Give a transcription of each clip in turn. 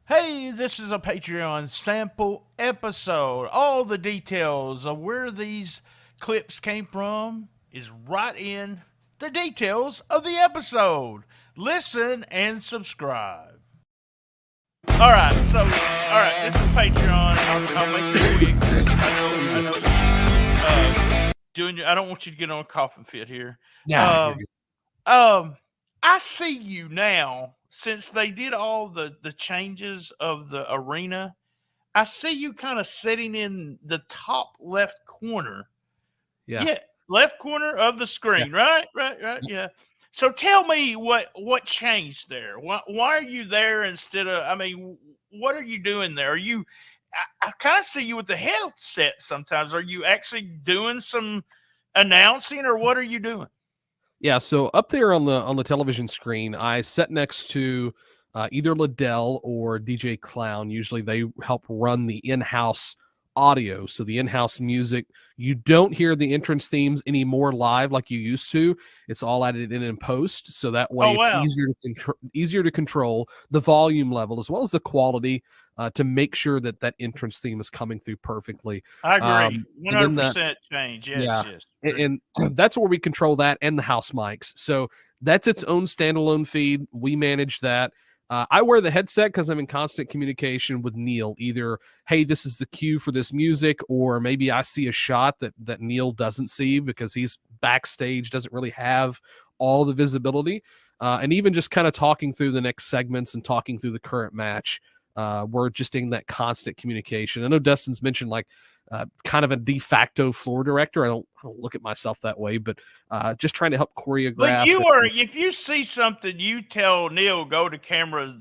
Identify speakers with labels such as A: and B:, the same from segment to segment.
A: Hey, this is a Patreon sample episode. All the details of where these clips came from is right in the details of the episode. Listen and subscribe. All right, this is Patreon. I'll make it quick. I know I don't want you to get on a coughing fit here.
B: Yeah, you're
A: Um,
B: good.
A: um, I see you now since they did all the changes of the arena. I see you kind of sitting in the top left corner.
B: Yeah,
A: Yeah, left corner of the
B: yeah,
A: screen. Right.
B: yeah.
A: Yeah. So tell me what changed there. Why are you there instead of? I mean, what are you doing there? Are you? I kind of see you with the headset sometimes. Are you actually doing some announcing, or what are you doing?
B: Yeah, so up there on the television screen, I sat next to either Liddell or DJ Clown. Usually, they help run the in-house audio, so the in-house music. You don't hear the entrance themes anymore live like you used to. It's all added in post, so that way
A: Oh
B: it's
A: wow,
B: easier to control the volume level as well as the quality to make sure that that entrance theme is coming through perfectly.
A: I agree. One
B: And
A: hundred
B: then that
A: percent change.
B: Yeah,
A: Yes.
B: and that's where we control that and the house mics. So that's its own standalone feed. We manage that. I wear the headset because I'm in constant communication with Neil. Either, hey, this is the cue for this music, or maybe I see a shot that Neil doesn't see because he's backstage, doesn't really have all the visibility. And even just kind of talking through the next segments and talking through the current match. We're just in that constant communication. I know Dustin's mentioned like kind of a de facto floor director. I don't look at myself that way, but just trying to help
A: But
B: choreograph.
A: you are, if you see something, you tell Neil go to camera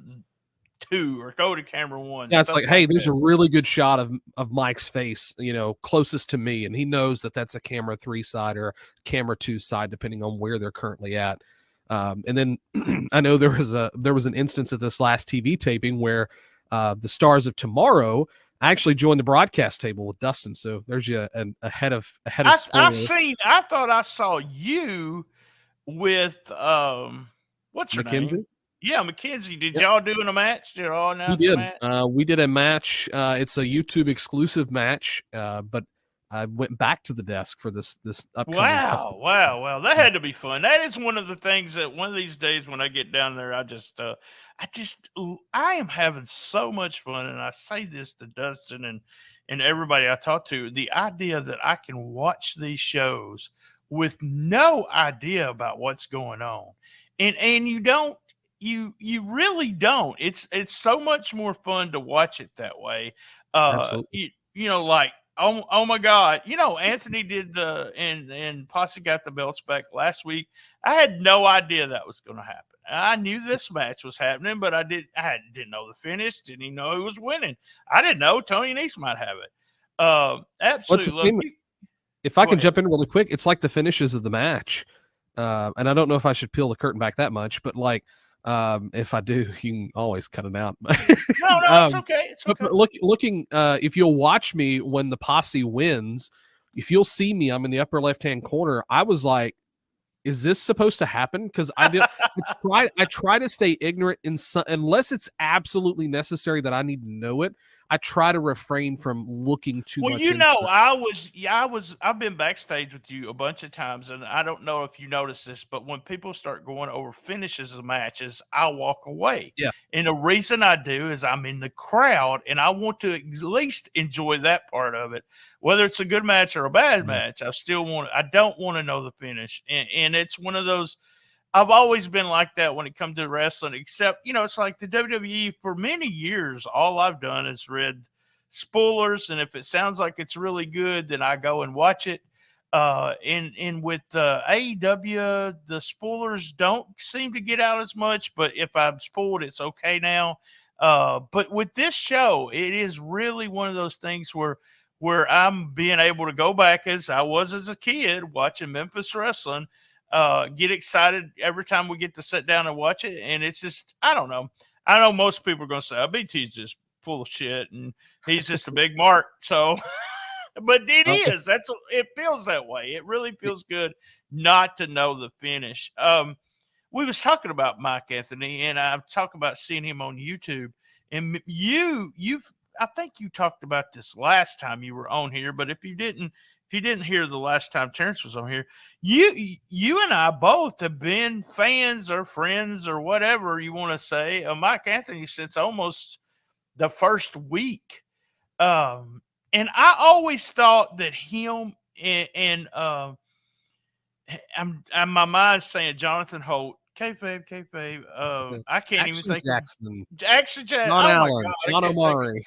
A: 2 or go to camera 1,
B: Yeah, it's
A: stuff
B: like,
A: like
B: hey, there's
A: that.
B: a really good shot of Mike's face, closest to me, and he knows that that's a camera 3 side or camera 2 side, depending on where they're currently at. And then I know there was an instance at this last TV taping where the Stars of Tomorrow actually joined the broadcast table with Dustin. So there's you a head of spoiler.
A: I thought I saw you with what's her name?
B: Mackenzie.
A: Yeah, Mackenzie. Did y'all doing a match? Did y'all
B: We
A: announce a
B: did.
A: match?
B: We did a match. It's a YouTube exclusive match, but I went back to the desk for this upcoming
A: Wow,
B: company.
A: wow, wow. That had to be fun. That is one of the things that one of these days when I get down there, I am having so much fun. And I say this to Dustin and everybody I talk to, the idea that I can watch these shows with no idea about what's going on. And you really don't. It's so much more fun to watch it that way.
B: Absolutely.
A: Like oh my God. Anthony did and Posse got the belts back last week. I had no idea that was going to happen. I knew this match was happening, but I didn't know the finish. Didn't even know who was winning. I didn't know Tony Nese might have it.
B: Well, it's the
A: Absolutely love
B: same.
A: you.
B: If I
A: Go
B: can
A: ahead.
B: jump in really quick, it's like the finishes of the match. And I don't know if I should peel the curtain back that much, but like, if I do, you can always cut it out.
A: No, it's
B: um,
A: okay. It's
B: but
A: okay.
B: looking, if you'll watch me when the posse wins, if you'll see me, I'm in the upper left hand corner. I was like, is this supposed to happen? Because I try to stay ignorant unless it's absolutely necessary that I need to know it. I try to refrain from looking too
A: Well,
B: much into it.
A: I've been backstage with you a bunch of times, and I don't know if you notice this, but when people start going over finishes of matches, I walk away.
B: Yeah,
A: And the reason I do is I'm in the crowd and I want to at least enjoy that part of it. Whether it's a good match or a bad
B: yeah,
A: match, I don't want to know the finish. And it's one of those I've always been like that when it comes to wrestling, except, it's like the WWE for many years, all I've done is read spoilers. And if it sounds like it's really good, then I go and watch it. And with AEW, the spoilers don't seem to get out as much, but if I'm spoiled, it's okay now. But with this show, it is really one of those things where I'm being able to go back as I was as a kid watching Memphis wrestling, get excited every time we get to sit down and watch it. And it's just, I don't know. I know most people are going to say, oh, BT's just full of shit and he's just a big mark. So, but it
B: well,
A: is. It feels that way. It really feels good not to know the finish. We was talking about Mike Anthony, and I've talked about seeing him on YouTube. And you've I think you talked about this last time you were on here, but if you didn't hear the last time Terrence was on here, you and I both have been fans or friends or whatever you want to say of Mike Anthony since almost the first week. And I always thought that him and I'm my mind's saying Jonathan Holt, kayfabe. I can't even
B: Action
A: think
B: Jackson,
A: of Action Jackson.
B: John
A: Oh my
B: Allen,
A: God,
B: John Omari.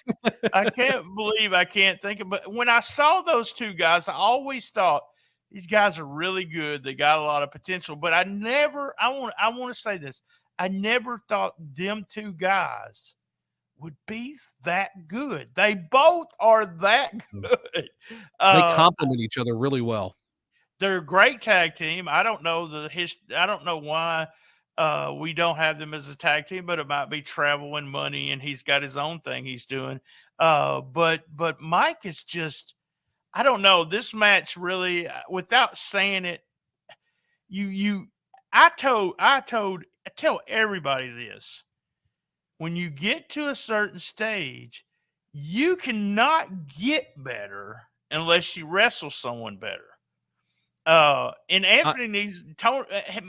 A: I can't believe I can't think of. But when I saw those two guys, I always thought these guys are really good. They got a lot of potential. But I never. I want to say this. I never thought them two guys would be that good. They both are that good.
B: They complement each other really well.
A: They're a great tag team. I don't know I don't know why we don't have them as a tag team, but it might be travel and money, and he's got his own thing he's doing. But Mike is just, I don't know. This match really, without saying it, I tell everybody this. When you get to a certain stage, you cannot get better unless you wrestle someone better. And Anthony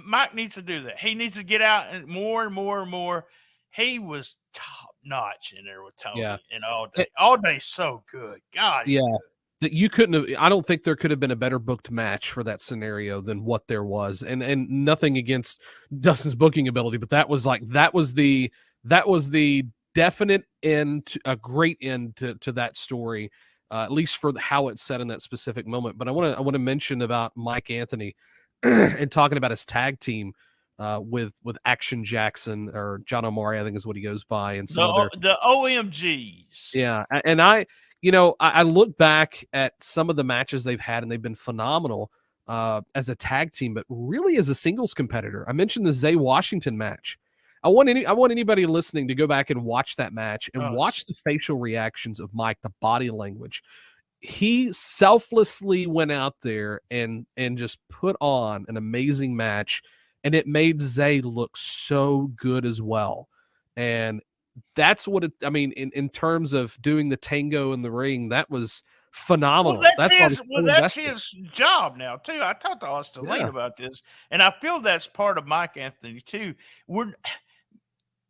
A: Mike needs to do that. He needs to get out and more and more and more. He was top notch in there with Tony and all day so good. God.
B: Yeah. That you couldn't have, I don't think there could have been a better booked match for that scenario than what there was. And nothing against Dustin's booking ability, but that was the definite end, a great end to that story. At least for how it's set in that specific moment. But I want to mention about Mike Anthony and talking about his tag team with Action Jackson, or John Omari, I think is what he goes by, and
A: the OMGs.
B: Yeah, and I look back at some of the matches they've had, and they've been phenomenal as a tag team, but really as a singles competitor. I mentioned the Zay Washington match. I want anybody listening to go back and watch that match and watch the facial reactions of Mike, the body language. He selflessly went out there and just put on an amazing match, and it made Zay look so good as well. And that's what in terms of doing the tango in the ring, that was phenomenal.
A: That's his job now too. I talked to Austin Lane about this, and I feel that's part of Mike Anthony too.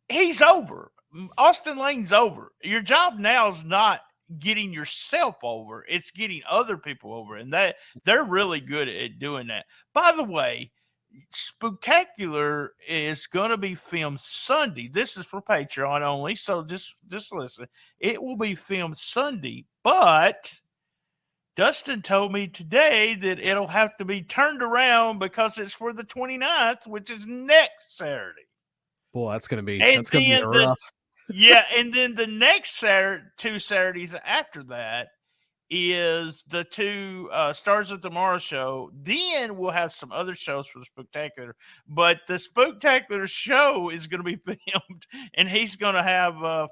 A: He's over. Austin Lane's over. Your job now is not getting yourself over. It's getting other people over. And that they're really good at doing that. By the way, Spooktacular is going to be filmed Sunday. This is for Patreon only. So just listen. It will be filmed Sunday, but Dustin told me today that it'll have to be turned around because it's for the 29th, which is next Saturday.
B: Boy, that's gonna be rough.
A: Yeah, and then the next two Saturdays after that is the two Stars of Tomorrow show. Then we'll have some other shows for the Spooktacular, but the Spooktacular show is going to be filmed, and he's going to have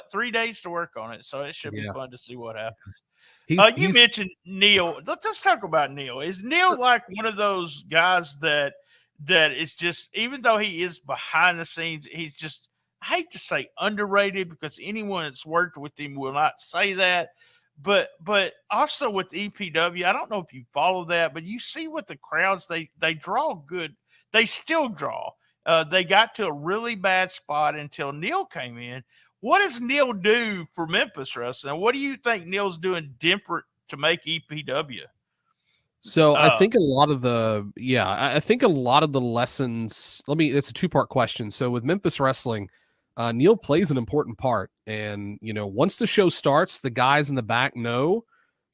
A: 3 days to work on it. So it should be fun to see what happens. You mentioned Neil. Let's talk about Neil. Is Neil like one of those guys that is just, even though he is behind the scenes, he's just, I hate to say underrated, because anyone that's worked with him will not say that. But also with EPW, I don't know if you follow that, but you see what the crowds, they draw good. They still draw. They got to a really bad spot until Neil came in. What does Neil do for Memphis Wrestling? What do you think Neil's doing different to make EPW?
B: So I think a lot of the lessons, it's a two-part question. So with Memphis Wrestling, Neil plays an important part. And, once the show starts, the guys in the back know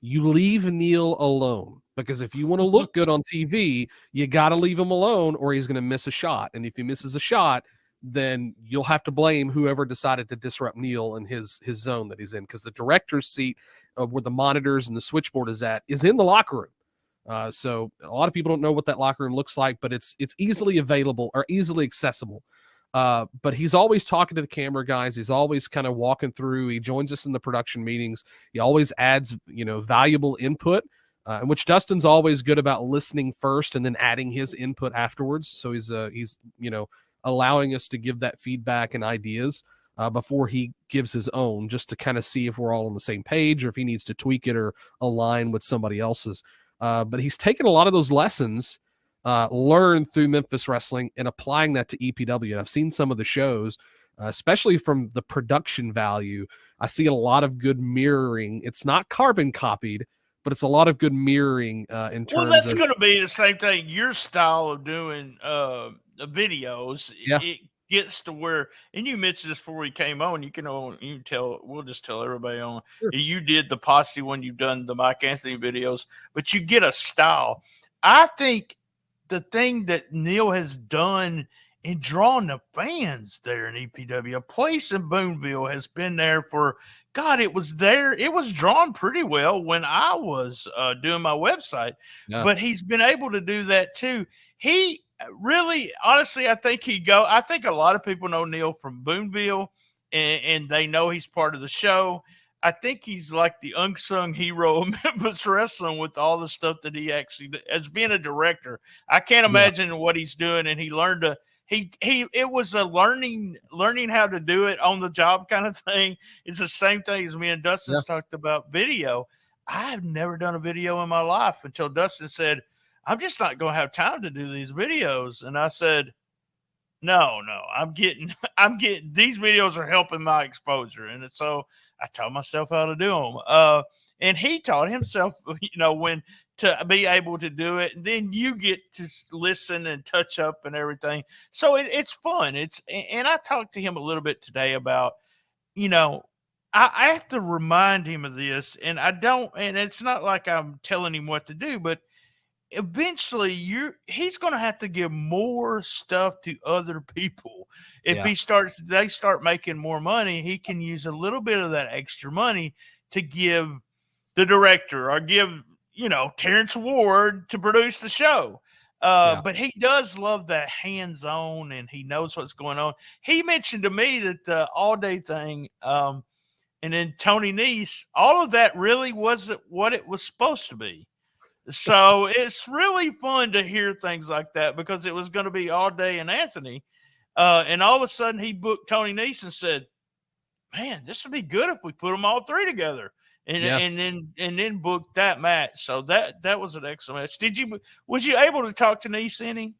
B: you leave Neil alone, because if you want to look good on TV, you got to leave him alone or he's going to miss a shot. And if he misses a shot, then you'll have to blame whoever decided to disrupt Neil in his zone that he's in, because the director's seat where the monitors and the switchboard is in the locker room. So a lot of people don't know what that locker room looks like, but it's easily available or easily accessible. But he's always talking to the camera guys. He's always kind of walking through. He joins us in the production meetings. He always adds, valuable input, in which Dustin's always good about listening first and then adding his input afterwards. So he's allowing us to give that feedback and ideas. before he gives his own, just to kind of see if we're all on the same page or if he needs to tweak it or align with somebody else's. But he's taken a lot of those lessons learned through Memphis Wrestling and applying that to EPW. And I've seen some of the shows, especially from the production value. I see a lot of good mirroring. It's not carbon copied, but it's a lot of good mirroring in terms
A: Well, that's
B: of.
A: going to be the same thing. Your style of doing videos,
B: Yeah.
A: it gets to where, and you mentioned this before we came on. You can tell. We'll just tell everybody on.
B: Sure.
A: You did the posse when you've done the Mike Anthony videos, but you get a style. I think the thing that Neil has done in drawing the fans there in EPW, a place in Boonville has been there for God. It was there. It was drawn pretty well when I was doing my website, but he's been able to do that too. He really, honestly, I think I think a lot of people know Neil from Boonville and they know he's part of the show. I think he's like the unsung hero of Memphis Wrestling with all the stuff that he actually, as being a director, I can't imagine what he's doing. And he learned to, it was a learning how to do it on the job kind of thing. It's the same thing as me and Dustin's talked about video. I've never done a video in my life until Dustin said, I'm just not going to have time to do these videos. And I said, no, I'm getting these videos are helping my exposure. And so I taught myself how to do them. And he taught himself, when to be able to do it. And then you get to listen and touch up and everything. So it's fun. And I talked to him a little bit today about, I have to remind him of this, and and it's not like I'm telling him what to do, but eventually he's going to have to give more stuff to other people. If they start making more money, he can use a little bit of that extra money to give the director or give, Terrence Ward to produce the show. But he does love that hands-on and he knows what's going on. He mentioned to me that the All Day thing, and then Tony Nese, all of that really wasn't what it was supposed to be. So it's really fun to hear things like that because it was going to be All Day and Anthony. And all of a sudden he booked Tony Nese and said, man, this would be good if we put them all three together. And then booked that match. So that was an excellent match. Was you able to talk to Nese any?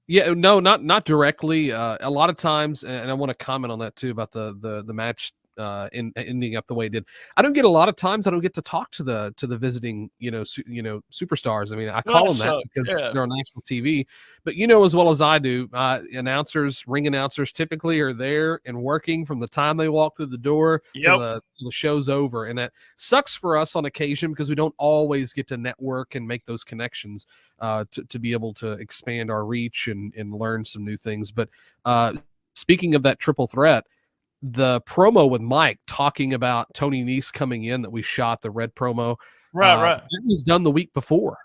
B: Yeah, no, not directly. A lot of times, and I want to comment on that too about the match ending up the way it did. I don't get a lot of times. I don't get to talk to the visiting superstars. I mean, I call them that because they're on national TV. But as well as I do, ring announcers typically are there and working from the time they walk through the door till the show's over, and that sucks for us on occasion because we don't always get to network and make those connections to be able to expand our reach and learn some new things. But speaking of that triple threat, the promo with Mike talking about Tony Nese coming in that we shot, the red promo,
A: right,
B: that was done the week before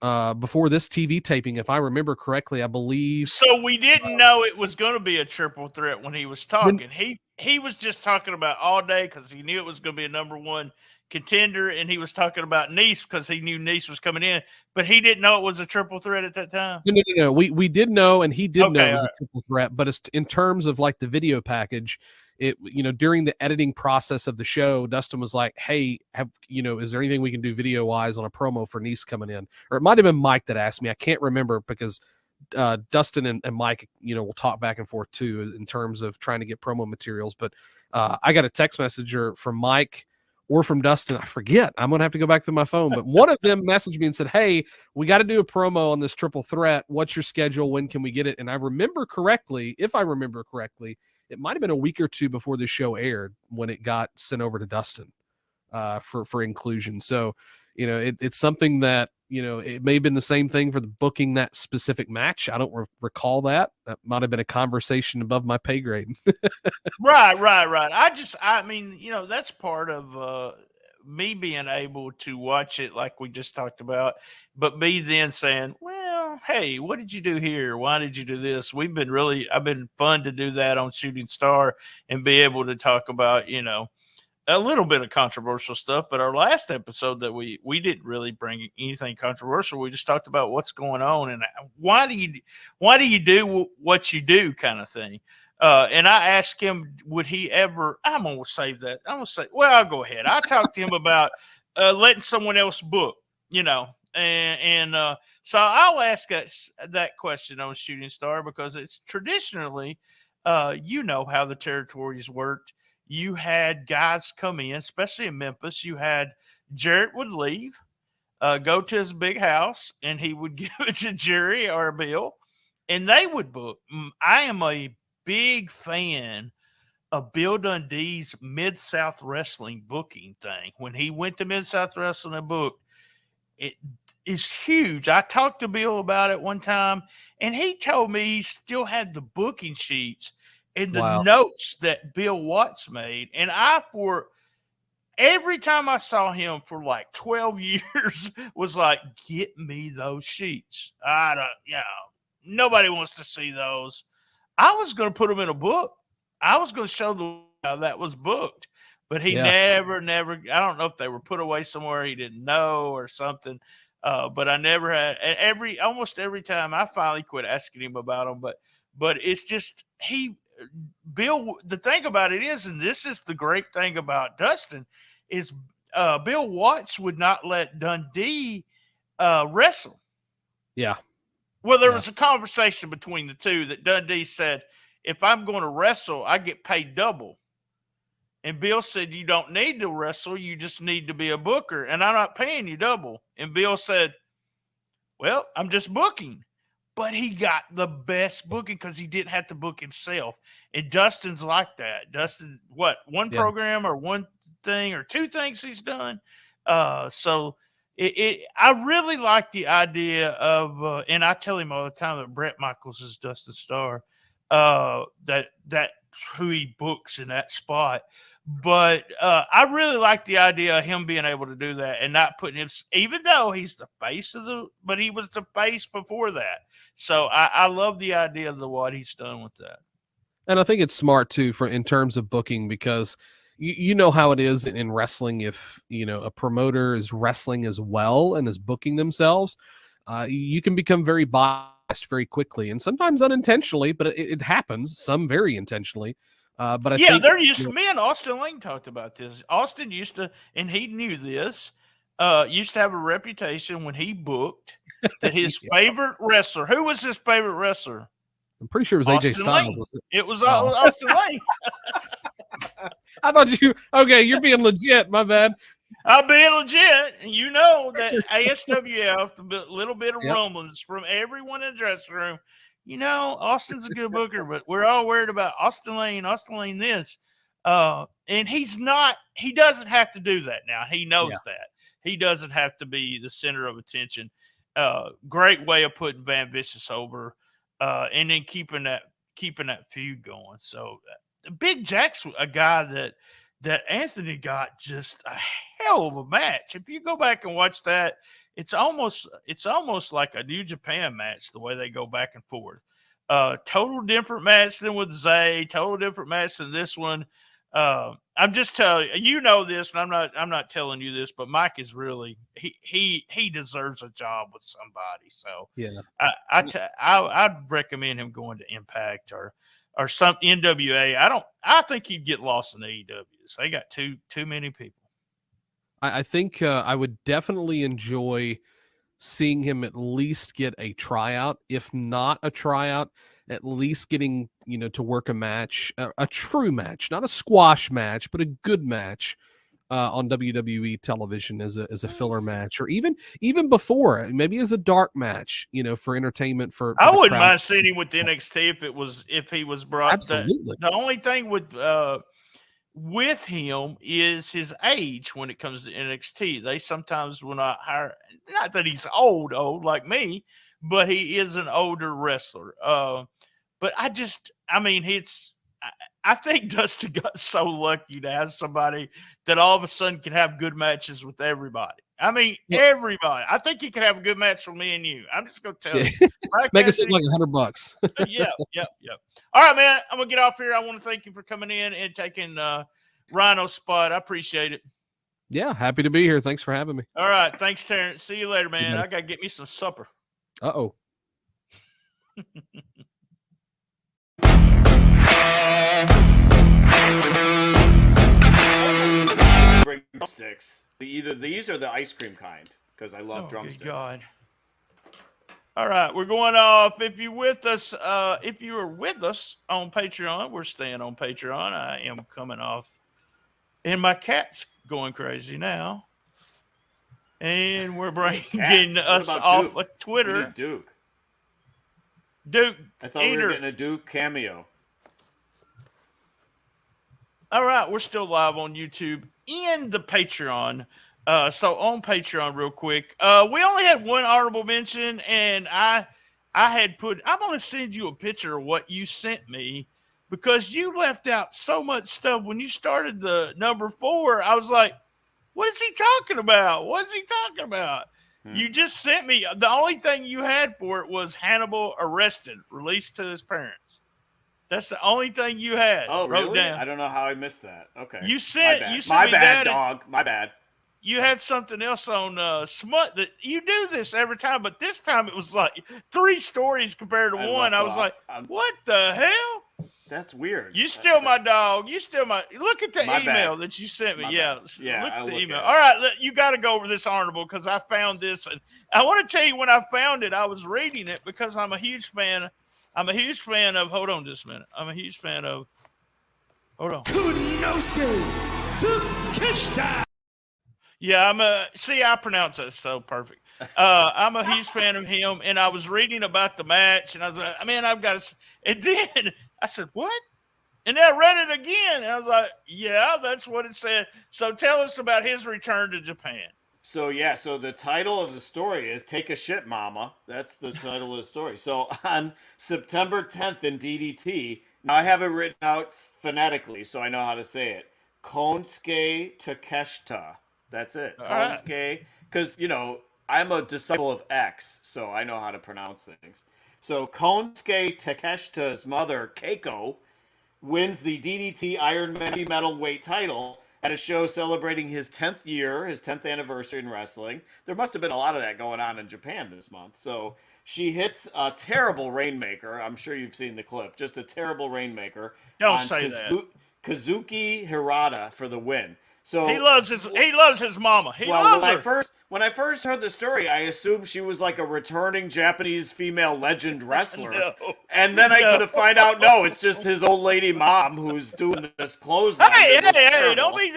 B: this TV taping, if I remember correctly. I believe
A: so. We didn't know it was going to be a triple threat when he was talking. He was just talking about All Day because he knew it was going to be a number one contender, and he was talking about Nese because he knew Nese was coming in, but he didn't know it was a triple threat at that time.
B: No. We did know, and he did know it was a triple threat. But it's in terms of like the video package, it during the editing process of the show, Dustin was like, "Hey, is there anything we can do video wise on a promo for Nese coming in?" Or it might have been Mike that asked me. I can't remember because Dustin and Mike, will talk back and forth too in terms of trying to get promo materials. But I got a text message from Mike or from Dustin, I forget. I'm going to have to go back through my phone. But one of them messaged me and said, hey, we got to do a promo on this triple threat. What's your schedule? When can we get it? And I remember correctly, it might have been a week or two before the show aired when it got sent over to Dustin for inclusion. So, it's something that, it may have been the same thing for the booking that specific match. I don't recall that. That might have been a conversation above my pay grade.
A: Right. I mean, that's part of me being able to watch it like we just talked about, but me then saying, well, hey, what did you do here? Why did you do this? I've been fun to do that on Shooting Star and be able to talk about, a little bit of controversial stuff, but our last episode that we didn't really bring anything controversial. We just talked about what's going on and why do you do what you do kind of thing. And I asked him, would he ever? I'm gonna save that. I'm gonna say, well, I'll go ahead. I talked to him about letting someone else book, and so I'll ask that question on Shooting Star because it's traditionally, you know how the territories worked. You had guys come in, especially in Memphis. You had Jarrett would leave, go to his big house, and he would give it to Jerry or Bill, and they would book. I am a big fan of Bill Dundee's Mid South Wrestling booking thing. When he went to Mid South Wrestling and booked, it is huge. I talked to Bill about it one time, and he told me he still had the booking sheets and the notes that Bill Watts made. And for every time I saw him for like 12 years, was like, get me those sheets. Nobody wants to see those. I was going to put them in a book. I was going to show them how that was booked, but he never, I don't know if they were put away somewhere he didn't know or something. But I never had, almost every time I finally quit asking him about them, but it's just, Bill, the thing about it is, and this is the great thing about Dustin, is Bill Watts would not let Dundee wrestle.
B: Yeah.
A: Well, there was a conversation between the two that Dundee said, if I'm going to wrestle, I get paid double. And Bill said, you don't need to wrestle. You just need to be a booker. And I'm not paying you double. And Bill said, well, I'm just booking. But he got the best booking because he didn't have to book himself. And Dustin's like that. Dustin, one program or one thing or two things he's done. So I really like the idea of, and I tell him all the time that Brett Michaels is Dustin Starr, that who he books in that spot. But I really like the idea of him being able to do that and not putting him, even though he's the face but he was the face before that. So I love the idea of what he's done with that.
B: And I think it's smart too in terms of booking, because you know how it is in wrestling. If a promoter is wrestling as well and is booking themselves, you can become very biased very quickly, and sometimes unintentionally, but it happens. Some very intentionally. But I think
A: they're used to. Me and Austin Lane talked about this. Austin used to, and he knew this. Used to have a reputation when he booked that his favorite wrestler. Who was his favorite wrestler?
B: I'm pretty sure it was
A: Austin
B: AJ Styles.
A: Was it? It was Austin Lane.
B: I thought you're being legit. My bad.
A: I'm being legit. And you know that ASWF, the little bit of rumblings from everyone in the dressing room. Austin's a good booker, but we're all worried about Austin Lane this. And he doesn't have to do that now. He knows that. He doesn't have to be the center of attention. Great way of putting Van Vicious over, and then keeping that feud going. So Big Jack's a guy that Anthony got just a hell of a match. If you go back and watch that, it's almost like a New Japan match, the way they go back and forth. Total different match than with Zay, total different match than this one. I'm just telling you, this, and I'm not telling you this, but Mike is really he deserves a job with somebody. So I'd recommend him going to Impact or some NWA. I think he'd get lost in the AEWs. They got too many people.
B: I think I would definitely enjoy seeing him at least get a tryout, if not a tryout, at least getting to work a match, a true match, not a squash match, but a good match on WWE television as a filler match, or even before, maybe as a dark match, for entertainment. For
A: I wouldn't mind seeing him with NXT if he was brought.
B: Absolutely.
A: The only thing with him is his age when it comes to NXT. They sometimes will not hire, not that he's old like me, but he is an older wrestler. But I think Dustin got so lucky to have somebody that all of a sudden can have good matches with everybody. Everybody. I think he could have a good match with me and you. I'm just going to tell you.
B: Make it seem like $100.
A: Yep. All right, man. I'm going to get off here. I want to thank you for coming in and taking Rhino's spot. I appreciate it.
B: Yeah, happy to be here. Thanks for having me.
A: All right. Thanks, Terrence. See you later, man. I got to get me some supper.
B: Uh-oh.
C: Bring drumsticks. Either these or the ice cream kind, because I love drumsticks.
A: Good God. All right, we're going off. If you with us, if you are with us on Patreon, we're staying on Patreon. I am coming off, and my cat's going crazy now. And we're bringing us off
C: Duke?
A: of Twitter.
C: We need Duke.
A: Duke.
C: I thought we were getting a Duke cameo.
A: All right, we're still live on YouTube and the Patreon. So on Patreon, real quick, we only had one honorable mention, and I had put. I'm going to send you a picture of what you sent me because you left out so much stuff when you started the number 4. I was like, "What is he talking about? What is he talking about?" You just sent me the only thing you had for it was Hannibal arrested, released to his parents. That's the only thing you had.
C: Oh,
A: wrote
C: really?
A: down.
C: I don't know how I missed that. Okay.
A: You sent.
C: My
A: me
C: bad,
A: that
C: dog. My bad.
A: You had something else on Smut that you do this every time, but this time it was like 3 stories compared to one. I was like, what the hell?
C: That's weird.
A: You steal my dog. You steal my. Look at the email that you sent me. Look at the email. All right, you got to go over this honorable because I found this, and I want to tell you when I found it, I was reading it because I'm a huge fan. I'm a huge fan of. Hold on, just a minute. I'm a huge fan of. Hold on. Yeah, see, I pronounce that so perfect. I'm a huge fan of him, and I was reading about the match, and I was like, man, I've got to. And then I said, what? And then I read it again, and I was like, yeah, that's what it said. So tell us about his return to Japan.
C: So the title of the story is "Take a Shit, Mama." That's the title of the story. So on September 10th in DDT, now I have it written out phonetically, so I know how to say it. Konosuke Takeshita. That's it. Konosuke, because I'm a disciple of X, so I know how to pronounce things. So Konosuke Takeshita's mother, Keiko, wins the DDT Iron Heavy Metal Weight title at a show celebrating his 10th year, his 10th anniversary in wrestling. There must have been a lot of that going on in Japan this month. So she hits a terrible Rainmaker. I'm sure you've seen the clip. Just a terrible Rainmaker.
A: Don't say that.
C: Kazuki Hirata for the win. So
A: he loves his mama. He loves her.
C: When I first heard the story, I assumed she was like a returning Japanese female legend wrestler.
A: No.
C: And then I could have find out, no, it's just his old lady mom who's doing this clothesline.
A: Hey, don't be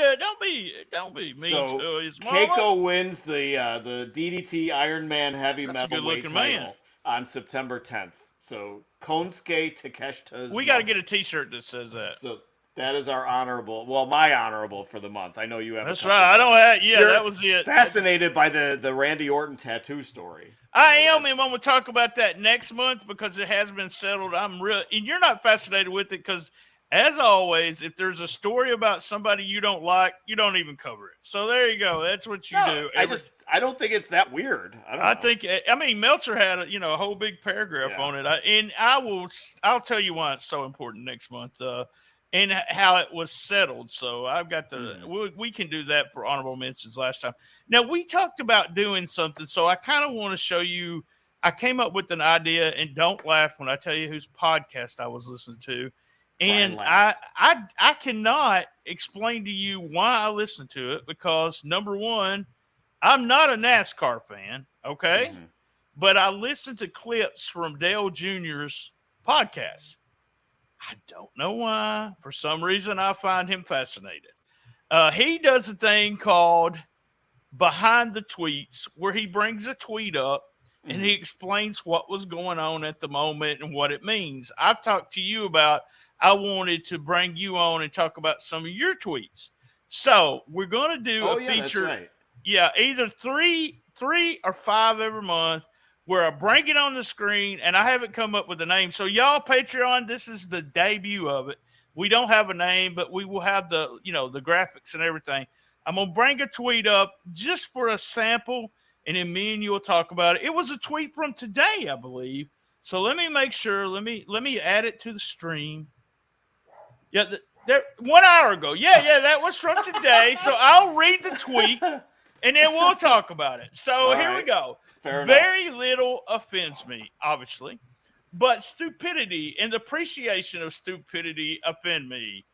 A: mean to his mama.
C: Keiko wins the DDT Iron Man Heavy Metal Weight title on September 10th. So Konosuke Takeshita's.
A: We got to get a T-shirt that says that.
C: So that is our honorable. Well, my honorable for the month. I know you have.
A: That's right. I don't have. Yeah, that was it.
C: Fascinated by the Randy Orton tattoo story.
A: I am, and when we talk about that next month because it has been settled, I'm real. And you're not fascinated with it because, as always, if there's a story about somebody you don't like, you don't even cover it. So there you go. That's what you do.
C: I don't think it's that weird. I think
A: Meltzer had a whole big paragraph on it, and I'll tell you why it's so important next month. And how it was settled. So I've got we can do that for honorable mentions last time. Now, we talked about doing something, so I kind of want to show you. I came up with an idea, and don't laugh when I tell you whose podcast I was listening to. And I cannot explain to you why I listened to it because, number one, I'm not a NASCAR fan, okay? Mm-hmm. But I listened to clips from Dale Jr.'s podcast. I don't know why. For some reason, I find him fascinating. He does a thing called Behind the Tweets, where he brings a tweet up and he explains what was going on at the moment and what it means. I've talked to you about, I wanted to bring you on and talk about some of your tweets. So we're going to do a feature. That's right. Yeah, either three or 5 every month, where I bring it on the screen, and I haven't come up with a name. So y'all, Patreon, this is the debut of it. We don't have a name, but we will have the graphics and everything. I'm going to bring a tweet up just for a sample, and then me and you will talk about it. It was a tweet from today, I believe. So let me make sure. Let me add it to the stream. Yeah, there 1 hour ago. Yeah, that was from today. So I'll read the tweet, and then we'll talk about it. So here we go. Very little offends me, obviously. but stupidity and the appreciation of stupidity offend me.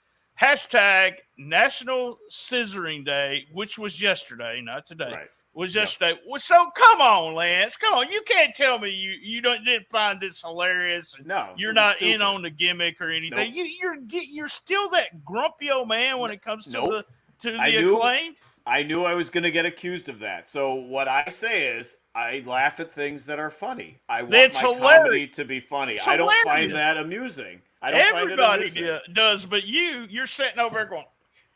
A: Hashtag National Scissoring Day, which was yesterday, not today.
C: Right.
A: Was yesterday. Well, so come on, Lance. Come on. You can't tell me you didn't find this hilarious. And
C: No,
A: you're
C: it was
A: not
C: stupid.
A: in on the gimmick or anything.
C: Nope.
A: You're still that grumpy old man when it comes to
C: Nope.
A: the
C: I knew-
A: acclaimed.
C: I knew I was going to get accused of that. So what I say is, I laugh at things that are funny. I want
A: That's
C: my
A: hilarious.
C: comedy to be funny.
A: It's
C: I don't
A: hilarious.
C: find that amusing. I don't
A: Everybody
C: find it amusing.
A: does, but you're sitting over there going,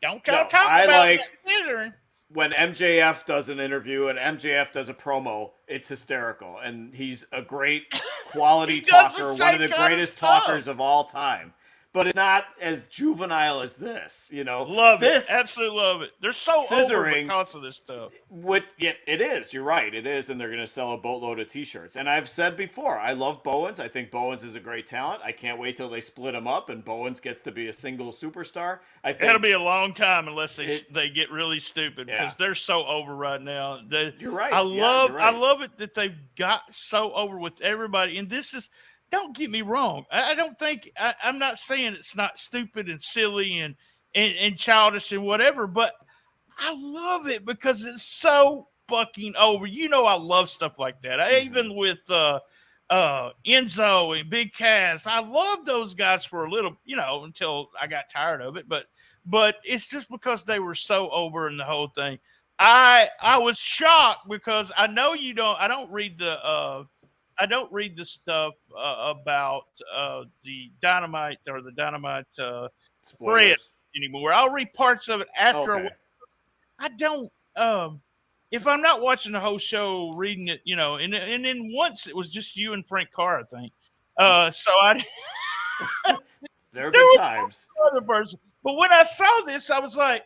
A: "Don't y'all
C: No,
A: talk
C: I
A: about
C: like-
A: that scissoring."
C: When MJF does an interview and MJF does a promo, it's hysterical. And he's a great quality
A: He does the
C: talker,
A: same
C: one of the
A: kind of
C: greatest
A: stuff.
C: talkers of all time. But it's not as juvenile as this, you know.
A: Love
C: this,
A: it. Absolutely love it. They're so over
C: scissoring-
A: because of this stuff.
C: Yeah, it is. You're right. It is, and they're going to sell a boatload of T-shirts. And I've said before, I love Bowens. I think Bowens is a great talent. I can't wait till they split him up and Bowens gets to be a single superstar. I think
A: It'll be a long time unless
C: It-
A: they get really stupid
C: Yeah.
A: because they're so over right now.
C: you're right.
A: I
C: Yeah,
A: love
C: you're right.
A: I love it that they've got so over with everybody. And this is, don't get me wrong. I don't think I'm not saying it's not stupid and silly and childish and whatever, but I love it because it's so fucking over. You know, I love stuff like that. Even with Enzo and Big Cass, I love those guys for a little, until I got tired of it. But it's just because they were so over in the whole thing. I was shocked because I know you don't. I don't read the stuff about the Dynamite or the Dynamite
C: Spoilers.
A: anymore. I'll read parts of it after.
C: Okay.
A: I don't. If I'm not watching the whole show, reading it, and then once it was just you and Frank Carr, I think. So I.
C: There have
A: There
C: been
A: was
C: times.
A: Other person, but when I saw this, I was like,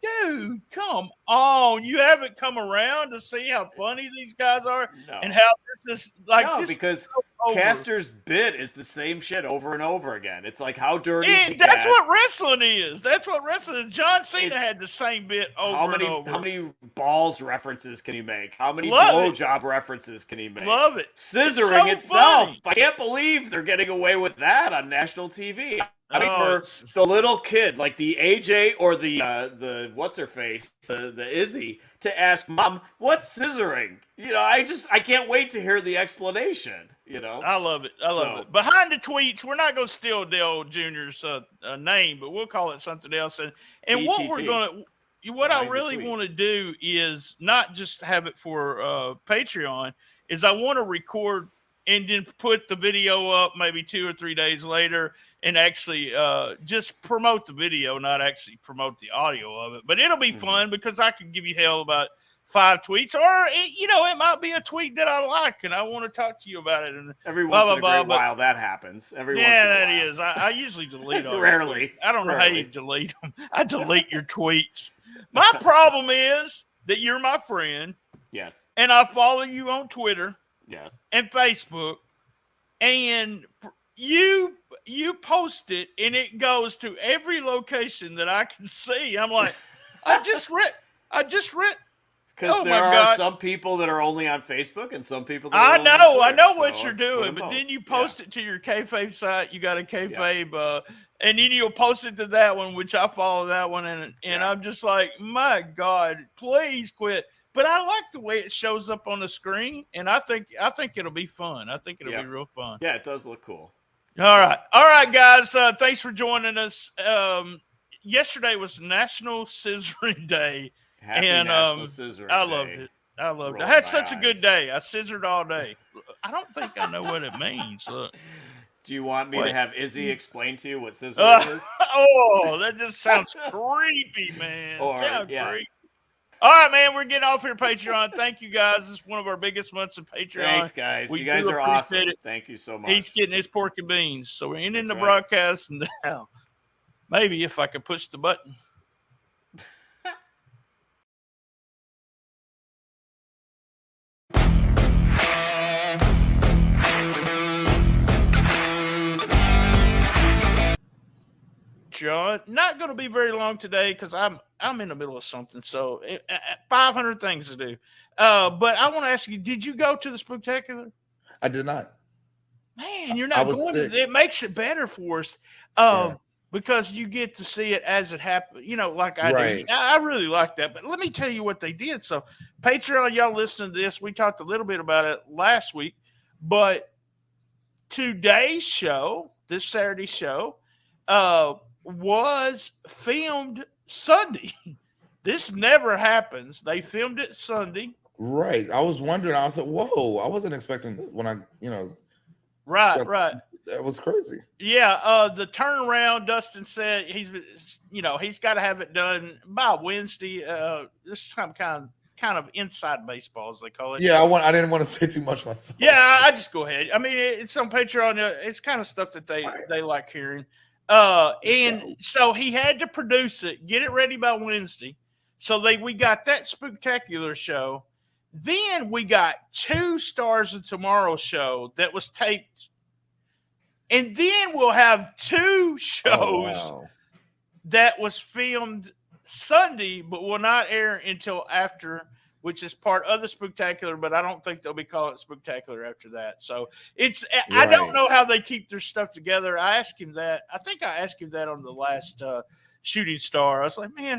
A: dude, come on. You haven't come around to see how funny these guys are
C: No.
A: and how this is like
C: No,
A: this is
C: because
A: so over.
C: Caster's bit is the same shit over and over again. It's like, how dirty can
A: That's
C: get?
A: what wrestling is. That's what wrestling is. John Cena had the same bit over
C: How many
A: and over.
C: how many balls references can he make? How many
A: Love it.
C: blowjob references can he make?
A: Love it.
C: Scissoring
A: so
C: itself.
A: funny.
C: I can't believe they're getting away with that on national TV. I mean,
A: Oh,
C: for
A: it's-
C: the little kid, like the AJ or the what's her face, the Izzy, to ask mom, what's scissoring? I can't wait to hear the explanation.
A: I love it. I love
C: So-
A: it. Behind the tweets, we're not going to steal Dale Jr.'s name, but we'll call it something else. And what we're
C: BTT.
A: going to, what I
C: Behind the
A: really
C: tweets.
A: want to do is not just have it for Patreon, is I want to record and then put the video up maybe 2 or 3 days later and actually just promote the video, not actually promote the audio of it. But it'll be fun because I can give you hell about 5 tweets, or it might be a tweet that I like and I want to talk to you about it. And
C: Every
A: Blah,
C: once in a
A: blah,
C: great
A: blah, but-
C: while that happens. Every once
A: yeah,
C: in a
A: that
C: while.
A: is. I usually delete all
C: Rarely.
A: your tweets. I don't know how you
C: Rarely.
A: delete them. I delete your tweets. My problem is that you're my friend
C: Yes.
A: and I follow you on Twitter
C: Yes.
A: and Facebook, and you post it and it goes to every location that I can see. I'm like, I just read.
C: Because
A: Oh,
C: there
A: my
C: are
A: God.
C: some people that are only on Facebook and some people that are
A: I
C: only on
A: know
C: Twitter,
A: what
C: so
A: you're
C: put
A: doing,
C: them
A: but
C: both.
A: then you
C: Yeah.
A: post it to your kayfabe site. You got a kayfabe, and then you'll post it to that one, which I follow that one, and
C: Yeah.
A: I'm just like, my God, please quit. But I like the way it shows up on the screen, and I think it'll be fun. I think it'll
C: Yeah.
A: be real fun.
C: Yeah, it does look cool.
A: All right, guys. Thanks for joining us. Yesterday was National Scissoring Day.
C: Happy
A: And,
C: National Scissoring
A: I
C: Day.
A: loved it. I loved it. I
C: Roll
A: had
C: my
A: such a good
C: eyes.
A: day. I scissored all day. I don't think I know what it means. Look.
C: Do you want me
A: Wait.
C: to have Izzy explain to you what scissoring is?
A: Oh, that just sounds creepy, man.
C: Or,
A: Sounds
C: yeah.
A: creepy. All right, man. We're getting off here, Patreon. Thank you, guys. This is one of our biggest months of Patreon.
C: Thanks, guys.
A: We
C: You guys
A: do
C: are
A: appreciate
C: awesome.
A: it.
C: Thank you so much.
A: He's getting his pork and beans. So we're ending
C: That's
A: the
C: right.
A: broadcast now. Maybe if I could push the button. John, not going to be very long today because I'm in the middle of something. So 500 things to do. But I want to ask you, did you go to the Spooktacular?
D: I did not.
A: Man, you're
D: I
A: not
D: was
A: going
D: sick.
A: to. It makes it better for us,
D: Yeah.
A: because you get to see it as it happens. Like I do.
D: Right.
A: I really like that. But let me tell you what they did. So, Patreon, y'all listening to this? We talked a little bit about it last week, but today's show, this Saturday show, was filmed Sunday. This never happens. They filmed it Sunday.
D: Right. I was wondering. I was like, whoa, I wasn't expecting this when
A: Right,
D: That-
A: right.
D: that was crazy.
A: Yeah, the turnaround, Dustin said he's got to have it done by Wednesday. This is kind of inside baseball, as they call it.
D: Yeah, I didn't want to say too much myself.
A: Yeah, I just go ahead. I mean, it's on Patreon. It's kind of stuff that they like hearing. And so he had to produce it, get it ready by Wednesday. So we got that spectacular show. Then we got 2 Stars of Tomorrow show that was taped. And then we'll have 2 shows
D: Oh, wow.
A: that was filmed Sunday, but will not air until after, which is part of the spectacular, but I don't think they'll be calling it spectacular after that. So I don't
D: Right.
A: know how they keep their stuff together. I asked him that. I think I asked him that on the last Shooting Star. I was like, man,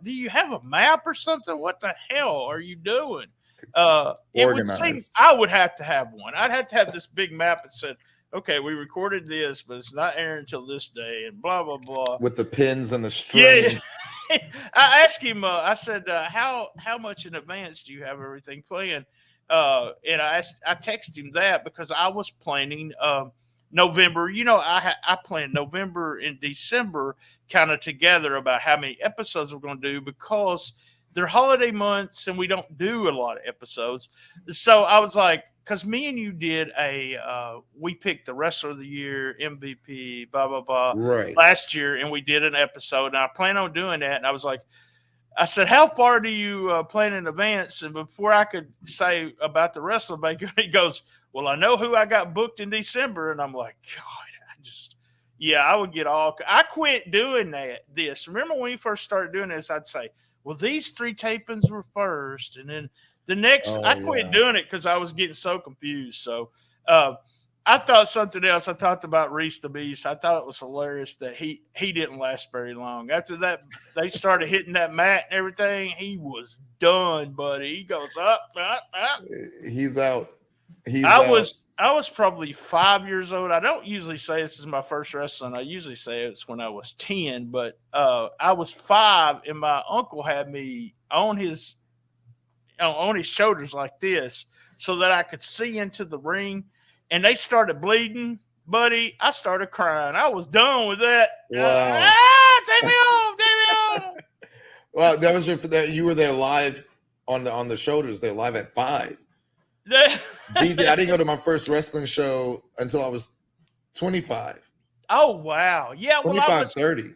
A: do you have a map or something? What the hell are you doing? It would seem
D: Organized.
A: I would have to have one. I'd have to have this big map that said, okay, we recorded this, but it's not airing until this day, and blah blah blah.
D: With the pins and the string.
A: Yeah. I asked him. I said, how much in advance do you have everything planned? And I texted him that because I was planning November. I planned November and December kind of together about how many episodes we're going to do because they're holiday months and we don't do a lot of episodes. So I was like, because me and you did we picked the wrestler of the year, MVP, blah, blah, blah,
D: Right.
A: last year, and we did an episode, and I plan on doing that. And I said, how far do you plan in advance? And before I could say about the wrestler maker, he goes, well, I know who I got booked in December. And I'm like, God, I would get I quit doing this. Remember when we first started doing this, I'd say, well, these 3 tapings were first, and then the next, I quit doing it because I was getting so confused. So I thought something else. I talked about Reese the Beast. I thought it was hilarious that he didn't last very long. After that, they started hitting that mat and everything. He was done, buddy. He goes up.
D: He's out.
A: I was probably 5 years old. I don't usually say this is my first wrestling. I usually say it's when I was 10, but I was 5, and my uncle had me on his shoulders like this so that I could see into the ring, and they started bleeding, buddy. I started crying. I was done with that.
D: Wow.
A: Take me home.
D: Well, that was you were there live on the shoulders. They're live at 5. DJ, I didn't go to my first wrestling show until I was 25.
A: Oh, wow. Yeah.
D: 25, 30.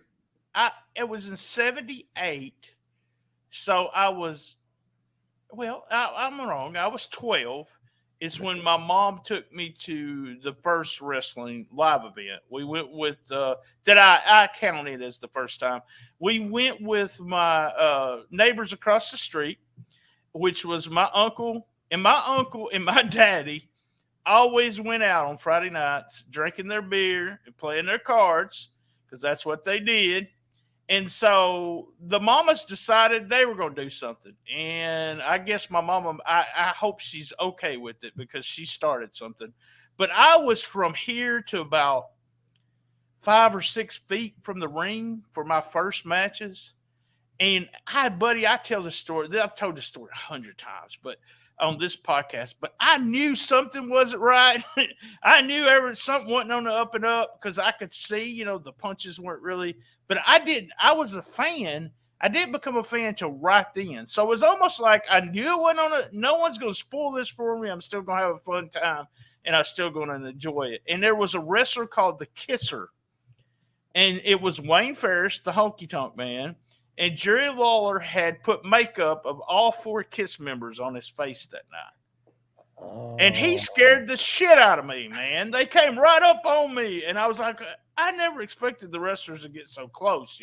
A: It was in 78. So I was, I'm wrong. I was 12. It's when my mom took me to the first wrestling live event. We went with, that I counted as the first time. We went with my neighbors across the street, which was my uncle. And my uncle and my daddy always went out on Friday nights drinking their beer and playing their cards because that's what they did. And so the mamas decided they were going to do something. And I guess my mama, I hope she's okay with it because she started something. But I was from here to about 5 or 6 feet from the ring for my first matches. And I tell the story. I've told the story 100 times, but on this podcast, but I knew something wasn't right. I knew something wasn't on the up and up because I could see, the punches weren't really, but I was a fan. I didn't become a fan until right then. So it was almost like I knew it wasn't no one's going to spoil this for me. I'm still going to have a fun time and I'm still going to enjoy it. And there was a wrestler called the Kisser, and it was Wayne Ferris, the Honky Tonk Man. And Jerry Lawler had put makeup of all 4 KISS members on his face that night. And he scared the shit out of me, man. They came right up on me. And I was like, I never expected the wrestlers to get so close,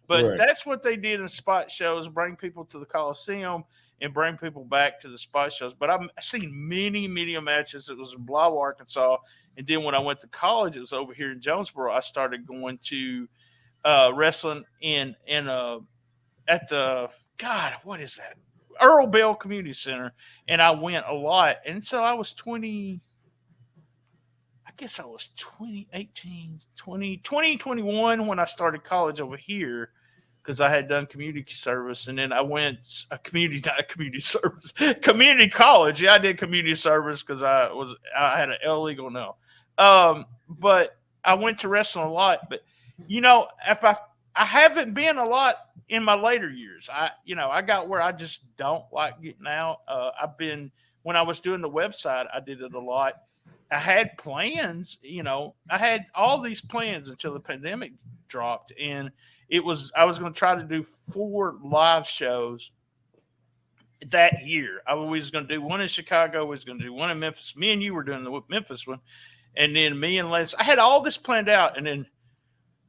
A: But
D: Right.
A: that's what they did in spot shows, bring people to the Coliseum and bring people back to the spot shows. But I've seen many matches. It was in Blythe, Arkansas. And then when I went to college, it was over here in Jonesboro. I started going to wrestling at the, God, what is that? Earl Bell Community Center. And I went a lot. And so I was 20, I guess I was 21 when I started college over here, because I had done community service. And then I went community college. Yeah, I did community service because I had an illegal no. But I went to wrestling a lot. But, if I haven't been a lot in my later years. I got where I just don't like getting out. When I was doing the website, I did it a lot. I had plans, I had all these plans until the pandemic dropped, and I was going to try to do 4 live shows that year. I was going to do one in Chicago, was going to do one in Memphis. Me and you were doing the Memphis one, and then me and Les. I had all this planned out, and then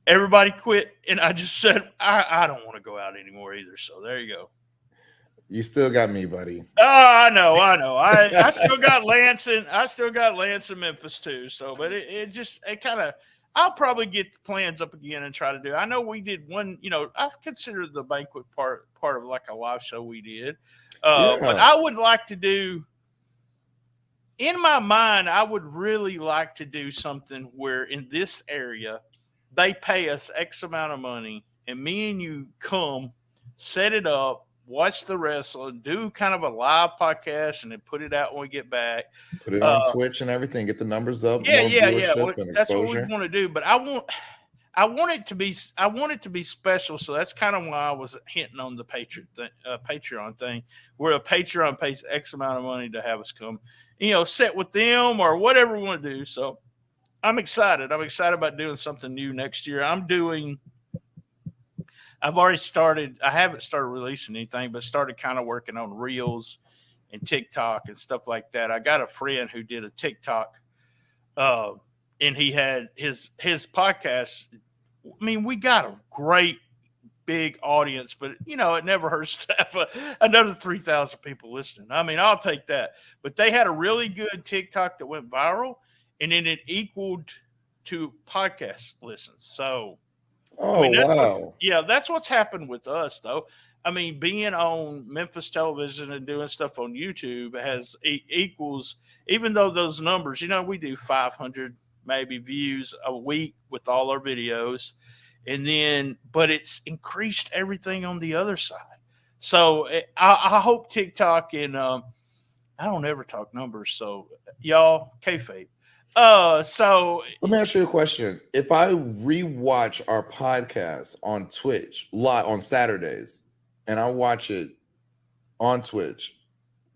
A: everybody quit, and I just said, I don't want to go out anymore either. So there you go.
D: You still got me, buddy.
A: Oh, I know. I still got Lance and Memphis too. So, but it kind of, I'll probably get the plans up again and try to do. I know we did one. I consider the banquet part of like a live show we did. But I would like to do. In my mind, I would really like to do something where in this area, they pay us X amount of money, and me and you come, set it up, watch the wrestling, do kind of a live podcast, and then put it out when we get back.
D: Put it on Twitch and everything. Get the numbers up.
A: Yeah.
D: Viewership and
A: That's what
D: exposure.
A: we want to do. But I want it to be special. So that's kind of why I was hinting on the Patreon thing, where a Patreon pays X amount of money to have us come, sit with them or whatever we want to do. So I'm excited. I'm excited about doing something new next year. I've already started. I haven't started releasing anything, but started kind of working on Reels and TikTok and stuff like that. I got a friend who did a TikTok, and he had his podcast. I mean, we got a great big audience, but it never hurts to have another 3,000 people listening. I mean, I'll take that. But they had a really good TikTok that went viral, and then it equaled to podcast listens. So.
D: Oh, wow.
A: That's what's happened with us, though. I mean, being on Memphis television and doing stuff on YouTube equals, even though those numbers, we do 500 maybe views a week with all our videos. And then, but it's increased everything on the other side. So I hope TikTok and I don't ever talk numbers. So y'all, kayfabe. So
D: let me ask you a question. If I rewatch our podcast on Twitch live on Saturdays and I watch it on Twitch,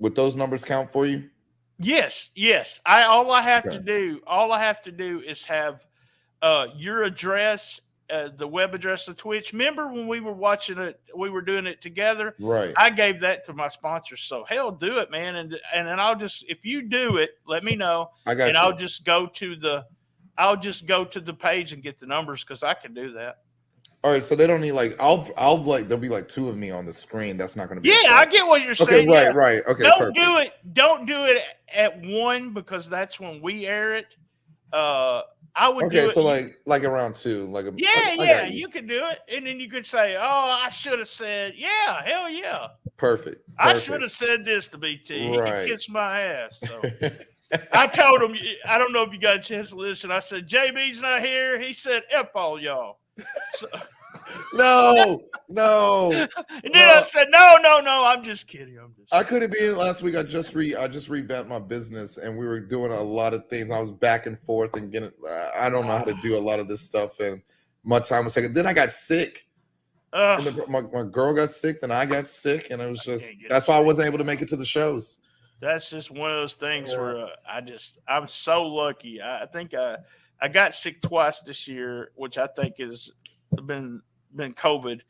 D: would those numbers count for you?
A: Yes. All I have to do is have your address, the web address of Twitch. Remember when we were watching it, we were doing it together?
D: Right.
A: I gave that to my sponsors. So hell, do it, man. And then I'll just, if you do it, let me know. I'll just go to the page and get the numbers, because I can do that.
D: All right, so they don't need I'll there'll be 2 of me on the screen. That's not going to be.
A: Yeah, I get what you're saying.
D: Okay, right. Okay,
A: Don't do it at 1, because that's when we air it. I would do it.
D: So like around 2,
A: you could do it, and then you could say, "Oh, I should have said, yeah, hell yeah,
D: perfect.
A: I should have said this to BT.
D: Right.
A: He kissed my ass." So I told him, I don't know if you got a chance to listen. I said, "JB's not here." He said, "F all y'all." So,
D: no.
A: And then I said, no, I'm just kidding.
D: I couldn't be in last week. I just revamped my business, and we were doing a lot of things. I was back and forth and getting. I don't know how to do a lot of this stuff, and my time was taken. Then I got sick. My girl got sick, then I got sick, and it was just that's why I wasn't able to make it to the shows.
A: That's just one of those things where I'm so lucky. I think I got sick twice this year, which I think has been COVID.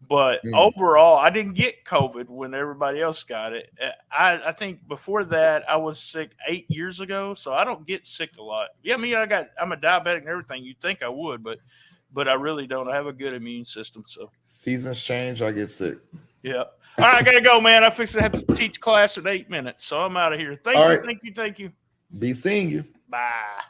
A: But overall, I didn't get COVID when everybody else got it. I think before that, I was sick 8 years ago, so I don't get sick a lot. Yeah, I'm a diabetic and everything. You'd think I would, but but I really don't. I have a good immune system. So,
D: Seasons change, I get sick.
A: yeah. All right, I got to go, man. I fix to have to teach class in 8 minutes. So I'm out of here. Thank
D: All
A: you.
D: right.
A: Thank you. Thank you.
D: Be seeing you.
A: Bye.